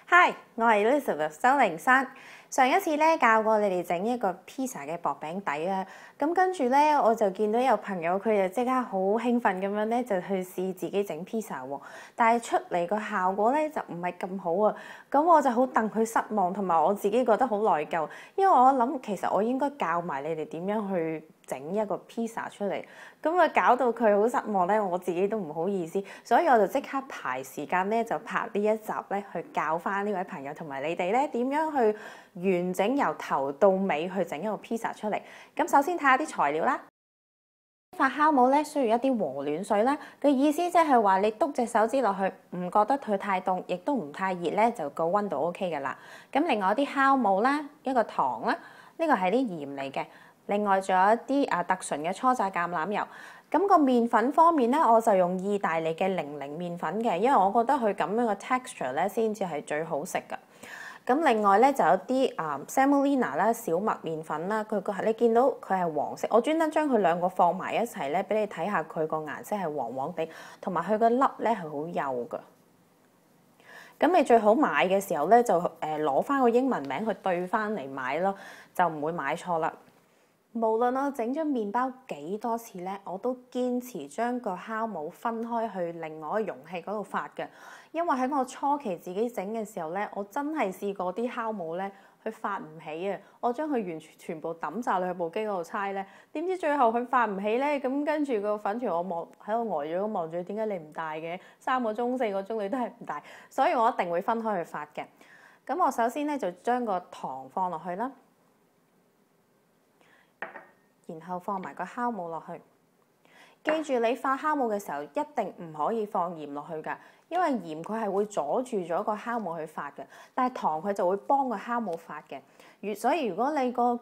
Hi，我係 Elizabeth 周靈珊。上一次咧教過你哋整一個 pizza 嘅薄餅底啦，咁跟住咧我就見到有朋友佢就即刻好興奮咁樣咧就去試自己整 pizza 喎，但係出嚟個效果咧就唔係咁好啊，咁我就好戥佢失望，同埋我自己覺得好內疚，因為我諗其實我應該教埋你哋點樣去整一個 pizza 出嚟，咁啊搞到佢好失望咧，我自己都唔好意思，所以我就即刻排時間咧就拍呢一集咧去教翻呢位朋友同埋你哋咧點樣去完整由頭到尾去整一個 pizza 出嚟。咁首先睇下啲材料啦。發酵模咧需要一啲和暖水啦，嘅意思即係話你篤隻手指落去，唔覺得佢太凍，亦都唔太熱咧，就個溫度 OK 㗎啦。咁另外一啲酵母啦，一個糖啦，呢個係啲鹽嚟嘅。另外仲有一啲特純嘅初榨橄欖油。咁個麵粉方面咧，我就用意大利嘅零麵粉嘅，因為我覺得佢咁樣嘅 texture 咧先至係最好食㗎。咁另外咧就有啲semolina 啦，小麥麵粉啦，你見到佢係黃色，我專登將佢兩個放埋一齊咧，俾你睇下佢個顏色係黃黃地，同埋佢個粒咧係好幼㗎。咁你最好買嘅時候咧，就攞翻個英文名去對翻嚟買咯，就唔會買錯啦。無論我整咗麵包幾多次咧，我都堅持將個酵母分開去另外一個容器嗰度發嘅，因為喺我初期自己整嘅時候咧，我真係試過啲酵母咧，佢發唔起啊！我將佢完全部抌晒落去部機嗰度猜咧，點知最後佢發唔起咧，咁跟住個粉團我喺度呆咗咁望住，點解你唔帶嘅？3個鐘4個鐘你都係唔帶，所以我一定會分開去發嘅。咁我首先咧就將個糖放落去啦。然後放埋個酵母落去，記住你發酵母嘅時候一定唔可以放鹽落去㗎，因為鹽佢係會阻住咗個酵母去發嘅，但係糖佢就會幫個酵母發嘅。所以如果你個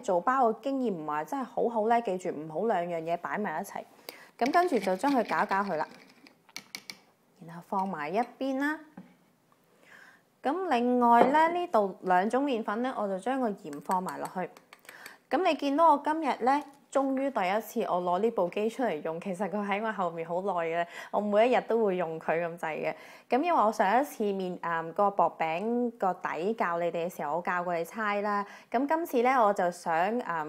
做包嘅經驗唔係真係好好咧，記住唔好兩樣嘢擺埋一齊。咁跟住就將佢攪攪佢啦，然後放埋一邊啦。咁另外咧呢度兩種麵粉咧，我就將個鹽放埋落去。咁你見到我今日咧，終於第一次我攞呢部機出嚟用，其實佢喺我後面好耐嘅，我每一日都會用佢咁滯嘅。咁因為我上一次個薄餅個底教你哋嘅時候，我教過你猜啦。咁今次咧我就想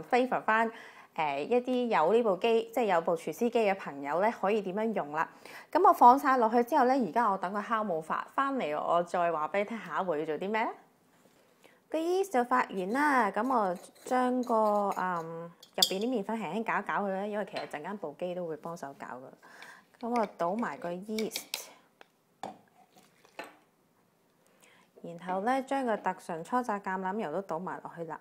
favor 翻一啲有呢部機，即係有部廚師機嘅朋友咧，可以點樣用啦？咁我放晒落去之後咧，而家我等個酵母發翻嚟，我再話俾你聽下一步要做啲咩咧？個 yeast 就發完啦，咁我將個入邊啲麵粉輕輕攪一攪佢咧，因為其實陣間部機都會幫手攪噶。咁我倒埋個 yeast， 然後咧將個特純初榨橄欖油都倒埋落去啦。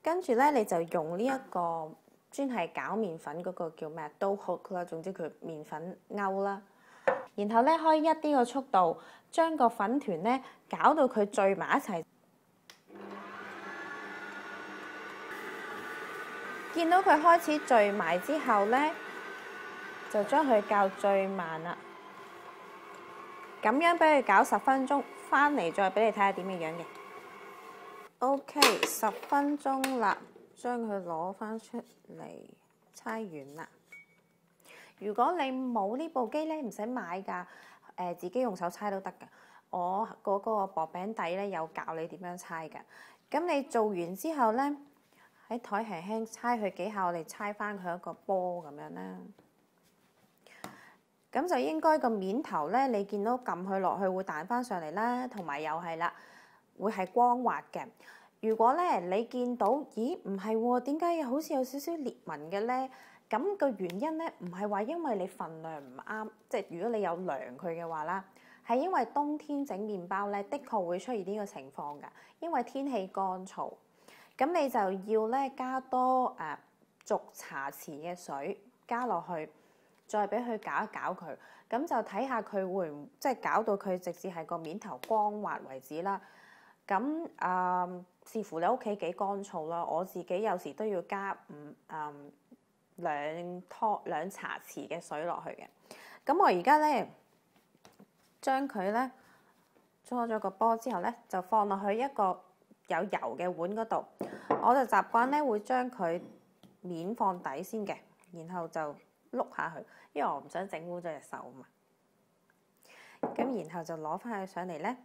跟住咧你就用呢一個專係攪麵粉嗰個叫咩dough hook啦，總之佢麵粉勾啦。然後咧開一啲個速度，將個粉團咧攪到佢聚埋一齊。見到佢開始聚埋之後咧，就將佢較最慢啦。咁樣俾佢攪10分鐘，翻嚟再俾你睇下點嘅樣嘅。OK， 10分鐘啦，將佢攞翻出嚟，猜完啦。如果你冇呢部機咧，唔使買㗎，自己用手猜都得㗎。我嗰個薄餅底咧有教你點樣猜㗎。咁你做完之後咧，喺台輕輕猜佢幾下，我哋猜翻佢一個波咁樣啦。咁就應該個面頭咧，你見到撳佢落去會彈翻上嚟啦，同埋又係啦，會係光滑嘅。如果咧你見到，咦唔係喎，點解好似有少少裂紋嘅咧？咁個原因咧，唔係話因為你份量唔啱，即係如果你有量佢嘅話啦，係因為冬天整麵包咧，的確會出現呢個情況㗎。因為天氣乾燥，咁你就要咧加多逐茶匙嘅水加落去，再俾佢攪一攪佢，咁就睇下佢會唔即係攪到佢直至係個面頭光滑為止啦。咁視乎你屋企幾乾燥啦，我自己有時都要加2茶匙嘅水落去嘅。咁我而家咧將佢咧搓咗個波之後咧，就放落去一個有油嘅碗嗰度。我就習慣咧會將佢面放底先嘅，然後就碌下佢，因為我唔想整污咗隻手嘛。咁然後就攞翻佢上嚟咧，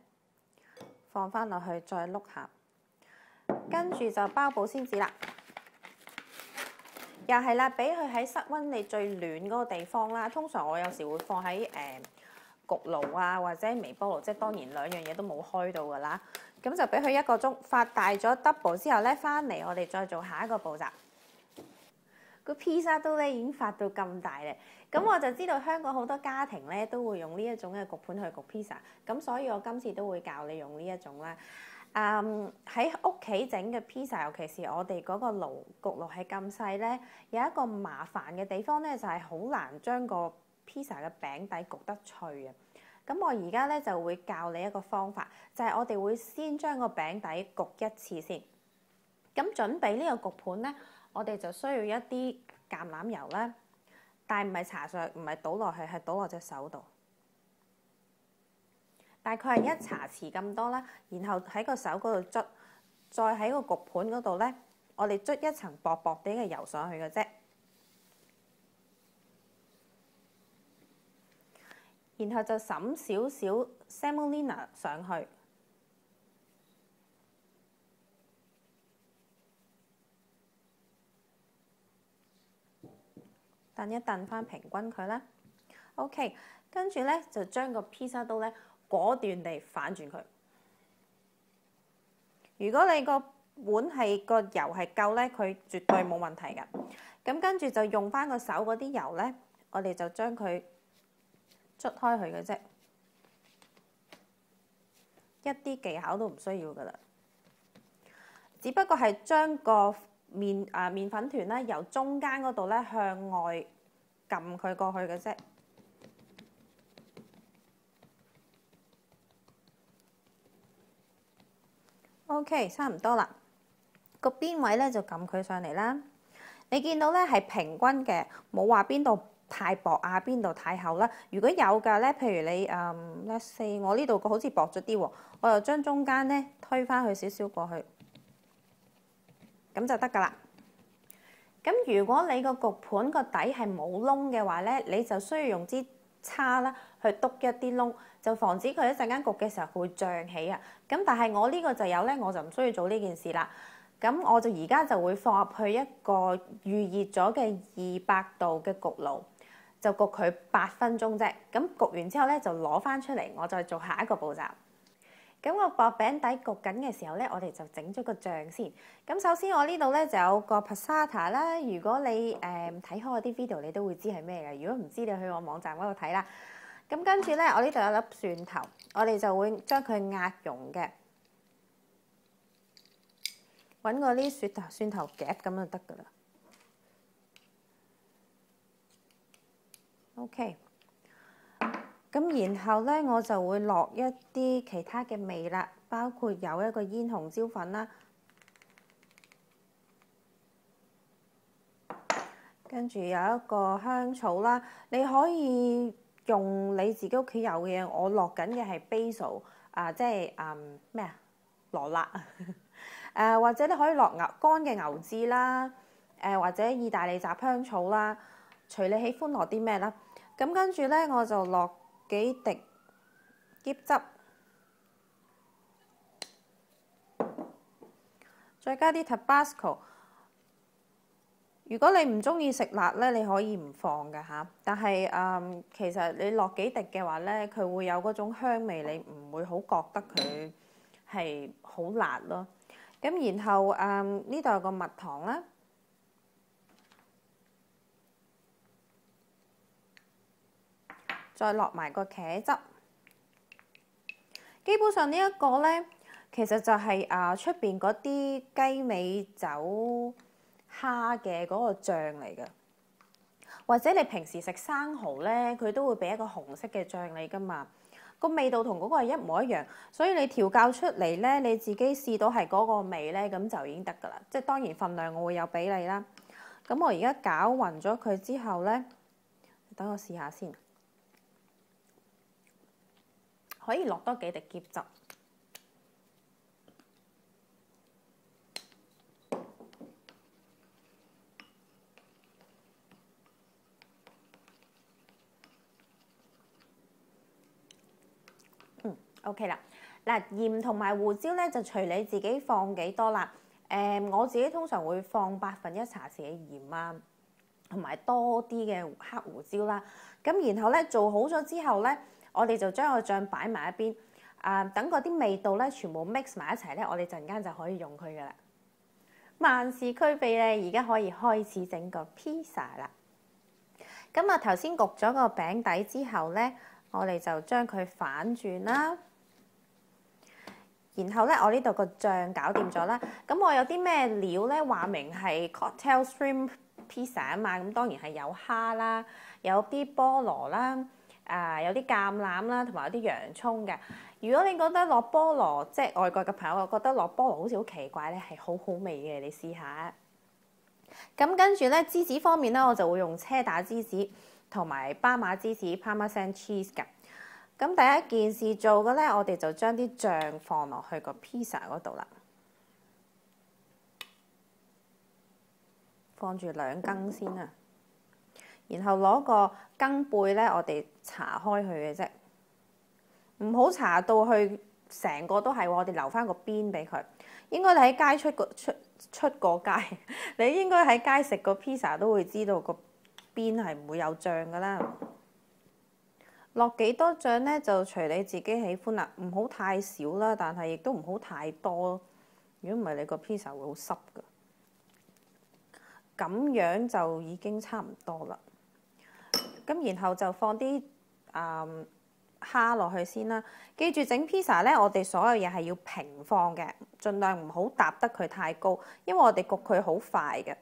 放翻落去再碌下，跟住就包保鮮紙啦。又係啦，俾佢喺室溫你最暖嗰個地方啦。通常我有時會放喺焗爐啊，或者微波爐，即係當然兩樣嘢都冇開到㗎啦。咁就俾佢1個鐘發大咗 double 之後咧，翻嚟我哋再做下一個步驟。個披薩刀咧已經發到咁大咧，咁我就知道香港好多家庭咧都會用呢一種嘅焗盤去焗披薩，咁所以我今次都會教你用呢一種啦。喺屋企整嘅披薩，尤其是我哋嗰個焗爐係咁細咧，有一個麻煩嘅地方咧，就係好難將個披薩嘅餅底焗得脆啊。咁我而家咧就會教你一個方法，就係我哋會先將個餅底焗一次先。咁準備呢個焗盤咧，我哋就需要一啲橄欖油啦，但係唔係搽上，唔係倒落去，係倒落隻手度。大概係1茶匙咁多啦，然後喺個手嗰度捽，再喺個焗盤嗰度咧，我哋捽一層薄薄啲嘅油上去嘅啫。然後就揼少少 semolina 上去，燉一燉翻平均佢啦。OK， 跟住咧就將個披薩刀咧果斷地反轉佢。如果你個碗係個油係夠咧，佢絕對冇問題㗎。咁跟住就用翻個手嗰啲油咧，我哋就將佢捽開佢嘅啫，一啲技巧都唔需要㗎啦。只不過係將個麵粉團咧由中間嗰度咧向外撳佢過去嘅啫。OK， 差唔多啦。個邊位咧就撳佢上嚟啦。你見到咧係平均嘅，冇話邊度太薄啊，邊度太厚啦。如果有㗎咧，譬如你let's say 我呢度個好似薄咗啲喎，我就將中間咧推返去少少過去，咁就得㗎啦。咁如果你個焗盤個底係冇窿嘅話咧，你就需要用支叉啦去篤一啲窿，就防止佢一陣間焗嘅時候佢會脹起啊。咁但係我呢個就有咧，我就唔需要做呢件事啦。咁我就而家就會放入去一個預熱咗嘅200度嘅焗爐，就焗佢8分鐘啫。咁焗完之後咧就攞翻出嚟，我再做下一個步驟。咁個薄餅底焗緊嘅時候咧，我哋就整咗個醬先。咁首先我呢度咧就有個 passata 啦。如果你睇開我啲 video，你都會知係咩嘅。如果唔知，你去我網站嗰度睇啦。咁跟住咧，我呢度有粒蒜頭，我哋就會將佢壓溶嘅，揾個啲蒜頭夾咁就得㗎啦。OK。咁然後咧，我就會落一啲其他嘅味啦，包括有一個煙紅椒粉啦，跟住有一個香草啦。你可以用你自己屋企有嘅嘢，我落緊嘅係 basil 即係咩啊羅勒或者你可以落乾嘅牛至啦，或者意大利雜香草啦，隨你喜歡落啲咩啦。咁跟住咧，我就落幾滴椰汁，再加啲 Tabasco。如果你唔中意食辣咧，你可以唔放㗎吓。但係其實你落幾滴嘅話咧，佢會有嗰種香味，你唔會好覺得佢係好辣咯。咁然後呢度有個蜜糖啦。再落埋個茄汁，基本上呢一個咧，其實就係出邊嗰啲雞尾酒蝦嘅嗰個醬嚟嘅，或者你平時食生蠔咧，佢都會俾一個紅色嘅醬你噶嘛，個味道同嗰個係一模一樣，所以你調教出嚟咧，你自己試到係嗰個味咧，咁就已經得噶啦。即係當然份量我會有比例啦。咁我而家攪勻咗佢之後咧，等我試下先。可以落多幾滴椰汁， OK 啦，嗱鹽同埋胡椒咧就隨你自己放幾多啦。我自己通常會放1/8茶匙嘅鹽啊，同埋多啲嘅黑胡椒啦。咁然後咧做好咗之後咧，我哋就將個醬擺埋一邊。等嗰啲味道咧全部 mix 埋一齊咧，我哋陣間就可以用佢噶啦。萬事俱備咧，而家可以開始整個 pizza 啦。咁啊頭先焗咗個餅底之後咧，我哋就將佢反轉啦。然後咧，我呢度個醬搞掂咗啦。咁我有啲咩料咧？話明係 cocktail shrimp pizza 啊嘛。咁當然係有蝦啦，有啲菠蘿啦，有啲橄欖啦，同埋有啲洋葱嘅。如果你覺得落菠蘿，即係外國嘅朋友覺得落菠蘿好似好奇怪咧，係好好味嘅，你試下。咁跟住咧，芝士方面咧，我就會用車打芝士同埋巴馬芝士 Parmesan cheese 㗎。咁第一件事做嘅咧，我哋就將啲醬放落去個 pizza 嗰度啦，放住2羹先啦。然後攞個羹背咧，我哋搽開佢嘅啫，唔好搽到去成個都係，我哋留翻個邊俾佢。應該你喺街出過街，你應該喺街食個 pizza 都會知道個邊係唔會有醬噶啦。落幾多醬咧，就隨你自己喜歡啦，唔好太少啦，但係亦都唔好太多。如果唔係，你個 pizza 會好濕噶。咁樣就已經差唔多啦。咁然後就放啲蝦落去先啦。記住整 pizza咧，我哋所有嘢係要平放嘅，盡量唔好搭得佢太高，因為我哋焗佢好快嘅。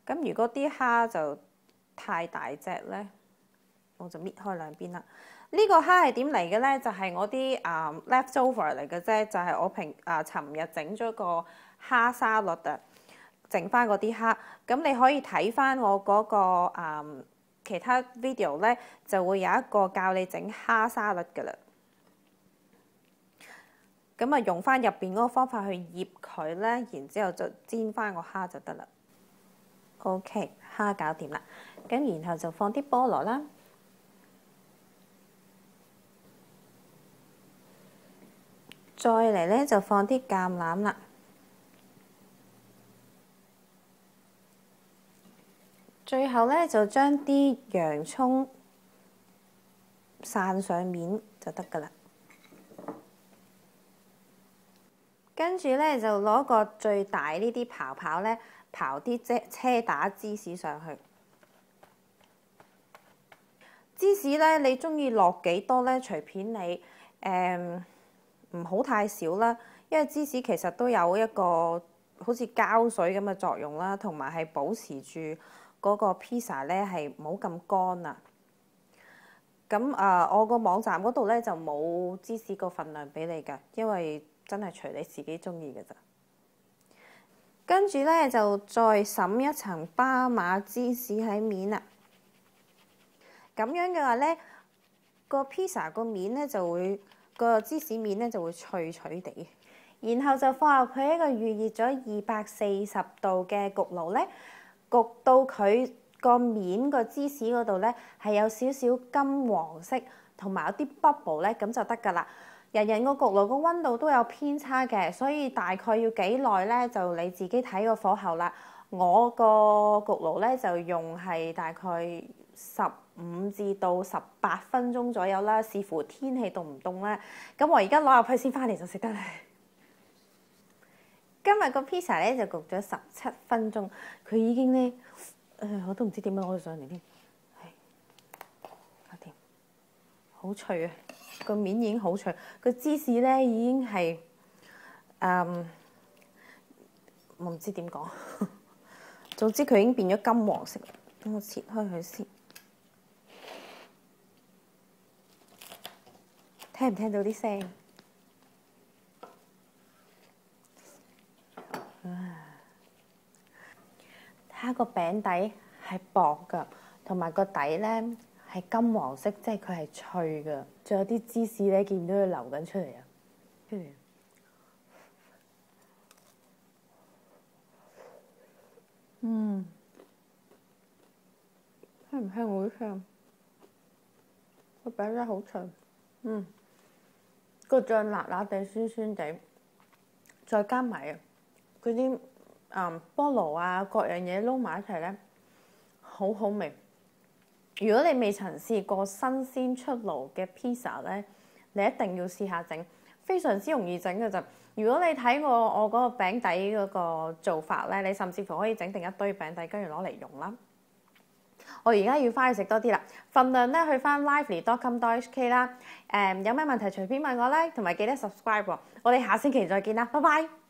咁如果啲蝦就太大隻咧，我就搣開兩邊啦。呢個蝦係點嚟嘅咧？就係我啲leftover 嚟嘅啫，就係我尋日整咗個蝦沙律啊，剩翻嗰啲蝦。咁你可以睇翻我嗰個其他 video 咧，就會有一個教你整蝦沙律㗎啦。咁啊，用翻入邊嗰個方法去醃佢咧，然之後就煎翻個蝦就得啦。OK， 蝦搞掂啦。咁然後就放啲菠蘿啦。再嚟咧就放啲橄欖啦，最後咧就將啲洋葱散上面就得㗎啦。跟住咧就攞個最大呢啲刨刨咧，刨啲車打芝士上去。芝士咧，你中意落幾多咧？隨便你唔好太少啦，因為芝士其實都有一個好似膠水咁嘅作用啦，同埋係保持住嗰個 pizza 咧係唔好咁乾啊。咁我個網站嗰度咧就冇芝士個份量俾你㗎，因為真係隨你自己中意㗎咋。跟住咧就再滲一層巴馬芝士喺面啦。咁樣嘅話咧，個 pizza 個面咧就會個芝士面咧就會脆脆地，然後就放入佢一個預熱咗240度嘅焗爐咧，焗到佢個面個芝士嗰度咧係有少少金黃色，同埋有啲 bubble 咧，咁就得㗎啦。人個焗爐個溫度都有偏差嘅，所以大概要幾耐咧，就你自己睇個火候啦。我個焗爐咧就用係大概15至到18分鐘左右啦，視乎天氣凍唔凍啦。咁我而家攞入去先翻嚟就食得啦。今日個 pizza 咧就焗咗17分鐘，佢已經咧我都唔知點樣攞佢上嚟添，係搞掂，好脆啊！個面已經好脆，個芝士咧已經係我唔知點講，總之佢已經變咗金黃色。等我切開佢先，聽唔聽到啲聲？睇下個餅底係薄㗎，同埋個底咧係金黃色，即係佢係脆㗎。仲有啲芝士咧，見到佢流緊出嚟啊！香唔香？好香，個餅真係好脆。個醬辣辣地、酸酸地，再加埋嗰啲菠蘿啊各樣嘢撈埋一齊咧，好好味。如果你未曾試過新鮮出爐嘅 pizza 咧，你一定要試下整，非常之容易整嘅咋。如果你睇我嗰個餅底嗰個做法咧，你甚至乎可以整定一堆餅底，跟住攞嚟用啦。我而家要翻去食多啲啦，份量咧去翻 lively.com.hk 啦。有咩問題隨便問我咧，同埋記得 subscribe 喎。我哋下星期再見啦，拜拜。